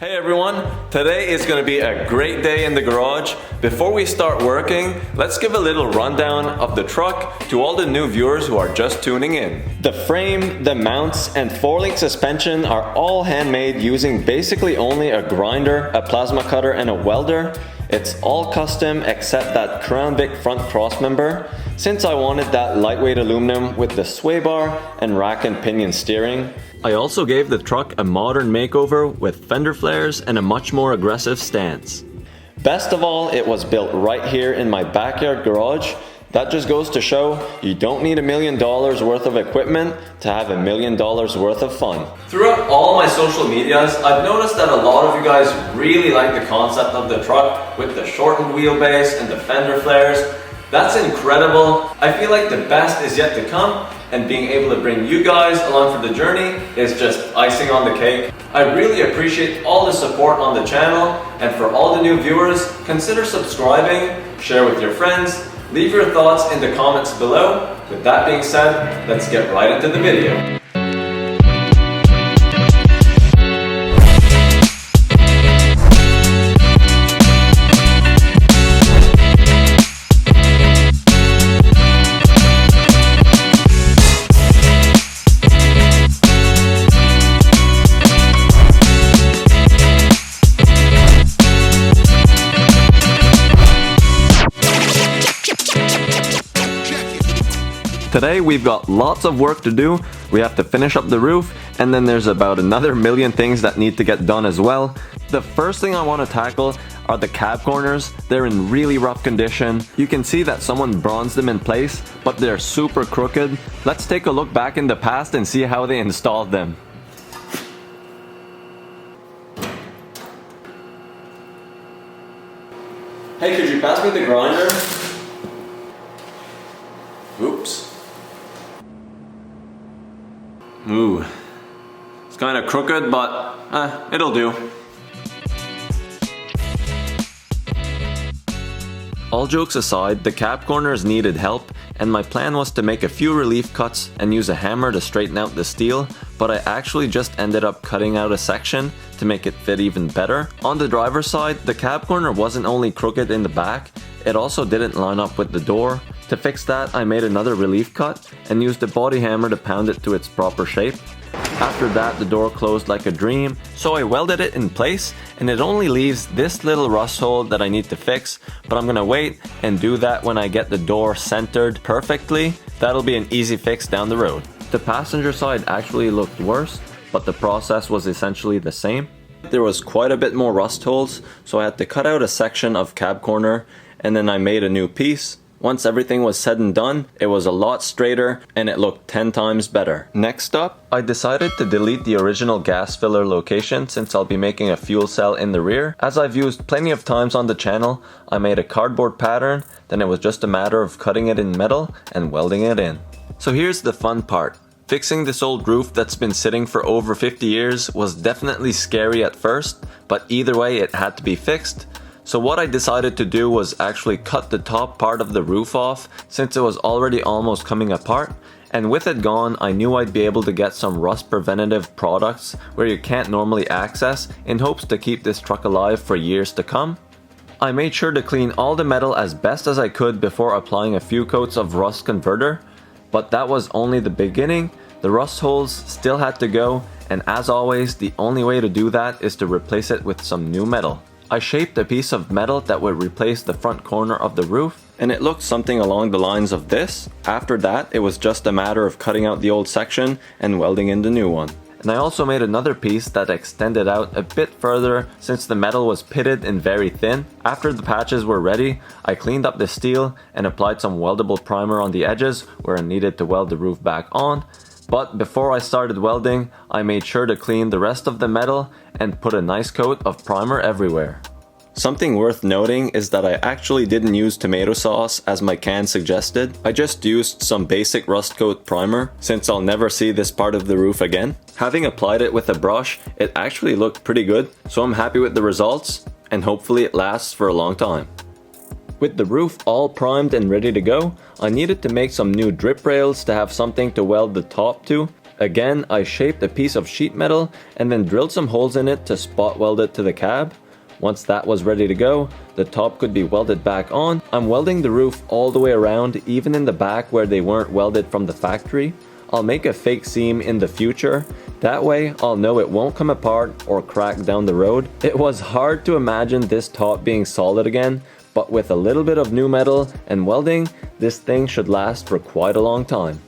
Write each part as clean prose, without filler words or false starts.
Hey everyone, today is going to be a great day in the garage. Before we start working, let's give a little rundown of the truck to all the new viewers who are just tuning in. The frame, the mounts, and 4-link suspension are all handmade using basically only a grinder, a plasma cutter, and a welder. It's all custom except that Crown Vic front crossmember, since I wanted that lightweight aluminum with the sway bar and rack and pinion steering. I also gave the truck a modern makeover with fender flares and a much more aggressive stance. Best of all, it was built right here in my backyard garage. That just goes to show you don't need $1 million worth of equipment to have $1 million worth of fun. Throughout all my social medias, I've noticed that a lot of you guys really like the concept of the truck with the shortened wheelbase and the fender flares. That's incredible. I feel like the best is yet to come, and being able to bring you guys along for the journey is just icing on the cake. I really appreciate all the support on the channel, and for all the new viewers, consider subscribing, share with your friends, leave your thoughts in the comments below. With that being said, let's get right into the video. Today we've got lots of work to do. We have to finish up the roof, and then there's about another million things that need to get done as well. The first thing I want to tackle are the cab corners. They're in really rough condition. You can see that someone bronzed them in place, but they're super crooked. Let's take a look back in the past and see how they installed them. Hey, could you pass me the grinder? Oops. Ooh, it's kind of crooked, but it'll do. All jokes aside, the cab corners needed help, and my plan was to make a few relief cuts and use a hammer to straighten out the steel, but I actually just ended up cutting out a section to make it fit even better. On the driver's side, the cab corner wasn't only crooked in the back, it also didn't line up with the door. To fix that, I made another relief cut and used a body hammer to pound it to its proper shape. After that, the door closed like a dream, so I welded it in place, and it only leaves this little rust hole that I need to fix, but I'm gonna wait and do that when I get the door centered perfectly. That'll be an easy fix down the road. The passenger side actually looked worse, but the process was essentially the same. There was quite a bit more rust holes, so I had to cut out a section of cab corner, and then I made a new piece. Once everything was said and done, it was a lot straighter and it looked 10 times better. Next up, I decided to delete the original gas filler location since I'll be making a fuel cell in the rear. As I've used plenty of times on the channel, I made a cardboard pattern, then it was just a matter of cutting it in metal and welding it in. So here's the fun part. Fixing this old roof that's been sitting for over 50 years was definitely scary at first, but either way it had to be fixed. So what I decided to do was actually cut the top part of the roof off since it was already almost coming apart, and with it gone I knew I'd be able to get some rust preventative products where you can't normally access in hopes to keep this truck alive for years to come. I made sure to clean all the metal as best as I could before applying a few coats of rust converter, but that was only the beginning. The rust holes still had to go, and as always the only way to do that is to replace it with some new metal. I shaped a piece of metal that would replace the front corner of the roof, and it looked something along the lines of this. After that, it was just a matter of cutting out the old section and welding in the new one. And I also made another piece that extended out a bit further since the metal was pitted and very thin. After the patches were ready, I cleaned up the steel and applied some weldable primer on the edges where I needed to weld the roof back on. But before I started welding, I made sure to clean the rest of the metal and put a nice coat of primer everywhere. Something worth noting is that I actually didn't use tomato sauce as my can suggested. I just used some basic rust coat primer since I'll never see this part of the roof again. Having applied it with a brush, it actually looked pretty good, so I'm happy with the results and hopefully it lasts for a long time. With the roof all primed and ready to go, I needed to make some new drip rails to have something to weld the top to. Again, I shaped a piece of sheet metal and then drilled some holes in it to spot weld it to the cab. Once that was ready to go, the top could be welded back on. I'm welding the roof all the way around, even in the back where they weren't welded from the factory. I'll make a fake seam in the future. That way, I'll know it won't come apart or crack down the road. It was hard to imagine this top being solid again, but with a little bit of new metal and welding, this thing should last for quite a long time.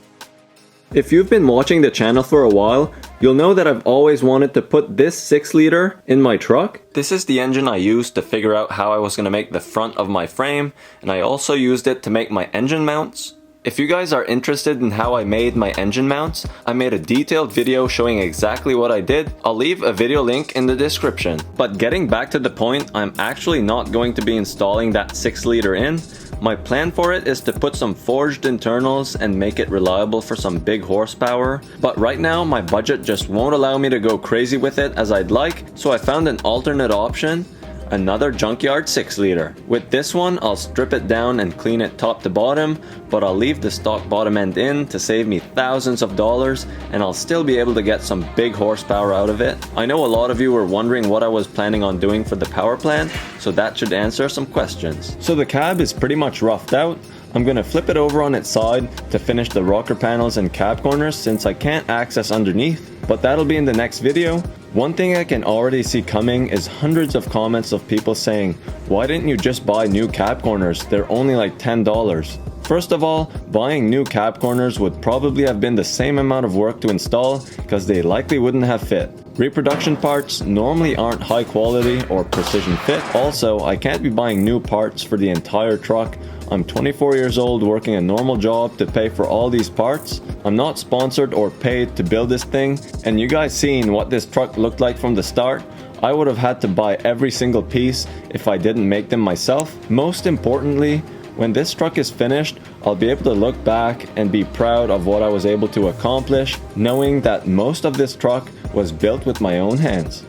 If you've been watching the channel for a while, you'll know that I've always wanted to put this 6-liter in my truck. This is the engine I used to figure out how I was going to make the front of my frame, and I also used it to make my engine mounts. If you guys are interested in how I made my engine mounts, I made a detailed video showing exactly what I did. I'll leave a video link in the description. But getting back to the point, I'm actually not going to be installing that 6-liter in. My plan for it is to put some forged internals and make it reliable for some big horsepower. But right now my budget just won't allow me to go crazy with it as I'd like, so I found an alternate option. Another junkyard 6-liter. With this one, I'll strip it down and clean it top to bottom, but I'll leave the stock bottom end in to save me thousands of dollars, and I'll still be able to get some big horsepower out of it. I know a lot of you were wondering what I was planning on doing for the power plant, so that should answer some questions. So the cab is pretty much roughed out. I'm going to flip it over on its side to finish the rocker panels and cab corners since I can't access underneath, but that'll be in the next video. One thing I can already see coming is hundreds of comments of people saying, why didn't you just buy new cab corners? They're only like $10. First of all, buying new cab corners would probably have been the same amount of work to install because they likely wouldn't have fit. Reproduction parts normally aren't high quality or precision fit. Also, I can't be buying new parts for the entire truck. I'm 24 years old working a normal job to pay for all these parts. I'm not sponsored or paid to build this thing, and you guys seen what this truck looked like from the start. I would have had to buy every single piece if I didn't make them myself. Most importantly, when this truck is finished, I'll be able to look back and be proud of what I was able to accomplish, knowing that most of this truck was built with my own hands.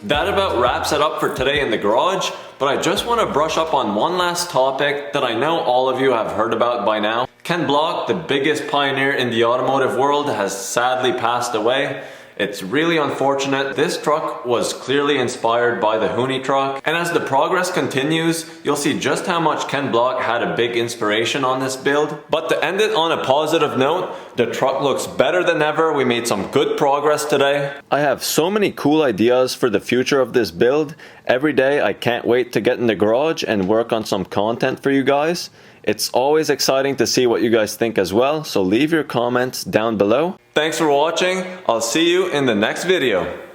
That about wraps it up for today in the garage, but I just want to brush up on one last topic that I know all of you have heard about by now. Ken Block, the biggest pioneer in the automotive world, has sadly passed away. It's really unfortunate. This truck was clearly inspired by the Huni truck, and as the progress continues, you'll see just how much Ken Block had a big inspiration on this build. But to end it on a positive note, the truck looks better than ever. We made some good progress today. I have so many cool ideas for the future of this build. Every day I can't wait to get in the garage and work on some content for you guys. It's always exciting to see what you guys think as well, so leave your comments down below. Thanks for watching. I'll see you in the next video.